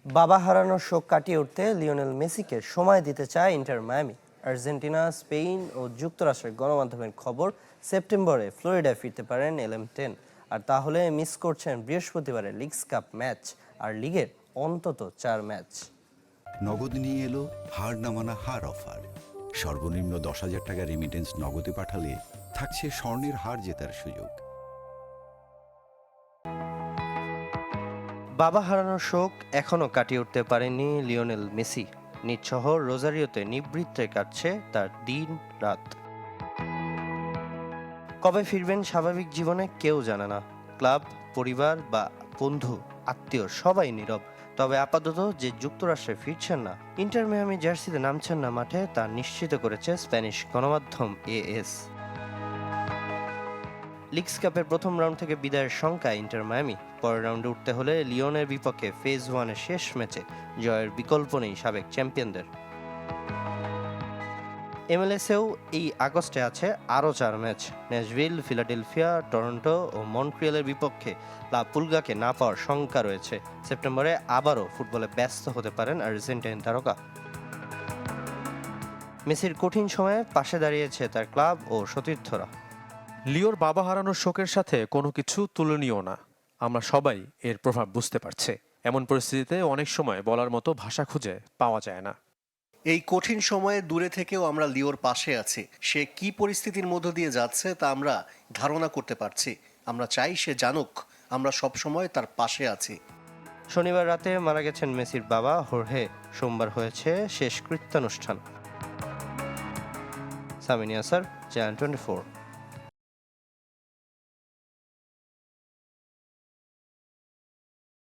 বাবা হারানোর শোক কাটিয়ে উঠতে লিওনেল মেসিকে সময় দিতে চায় ইন্টার মায়ামি। আর্জেন্টিনা, স্পেন ও যুক্তরাষ্ট্রের গণমাধ্যমের খবর, সেপ্টেম্বরে ফ্লোরিডায় ফিরতে পারেন LM10। আর তাহলে মিস করছেন বৃহস্পতিবারের লিগস কাপ ম্যাচ আর লিগের অন্তত 4 ম্যাচ। নগদ নিয়ে এলো হার না মানা হার অফার। সর্বনিম্ন 10,000 টাকা রেমিটেন্স নগদে পাঠালে থাকছে স্বর্ণের হার জেতার সুযোগ। বাবা হারানোর শোক এখনও কাটিয়ে উঠতে পারেনি লিওনেল মেসি। নিজ শহর রোজারিওতে নিবৃত্তে কাটছে তার দিন রাত। কবে ফিরবেন স্বাভাবিক জীবনে কেউ জানে না। ক্লাব, পরিবার বা বন্ধু, আত্মীয় সবাই নীরব। তবে আপাতত যে যুক্তরাষ্ট্রে ফিরছেন না, ইন্টার মিয়ামি জার্সিতে নামছেন না মাঠে, তা নিশ্চিত করেছে স্প্যানিশ গণমাধ্যম AS। লিগস কাপের প্রথম রাউন্ড থেকে বিদায়ের শঙ্কা ইন্টার মায়ামি। পরের রাউন্ডে উঠতে হলে লিওনের বিপক্ষে ফেজ 1-এর শেষ ম্যাচে জয়ের বিকল্প নেই সাবেক চ্যাম্পিয়নদের। MLS-এও এই আগস্টে আছে আরও 4 ম্যাচ। ন্যাশভিল, ফিলাডেলফিয়া, টরন্টো ও মন্ট্রিয়ালের বিপক্ষে লা পুলগাকে না পাওয়ার শঙ্কা রয়েছে। সেপ্টেম্বরে আবারও ফুটবলে ব্যস্ত হতে পারেন আর্জেন্টাইন তারকা। মেসির কঠিন সময়ে পাশে দাঁড়িয়েছে তার ক্লাব ও সতীর্থরা। লিওর বাবা হারানোর শোকের সাথে কোনো কিছু তুলনীয় না। আমরা সবাই এর প্রভাব বুঝতে পারছি। এমন পরিস্থিতিতে অনেক সময় বলার মতো ভাষা খুঁজে পাওয়া যায় না। এই কঠিন সময়ে দূরে থেকেও আমরা লিওর পাশে আছি। সে কি পরিস্থিতির মধ্য দিয়ে যাচ্ছে তা আমরা ধারণা করতে পারছি। আমরা চাই সে জানুক আমরা সব সময় তার পাশে আছি। শনিবার রাতে মারা গেছেন মেসির বাবা হোর্হে। সোমবার হয়েছে শেষকৃত্যানুষ্ঠান। সামিনিয়া স্যার, চ্যানেল 24।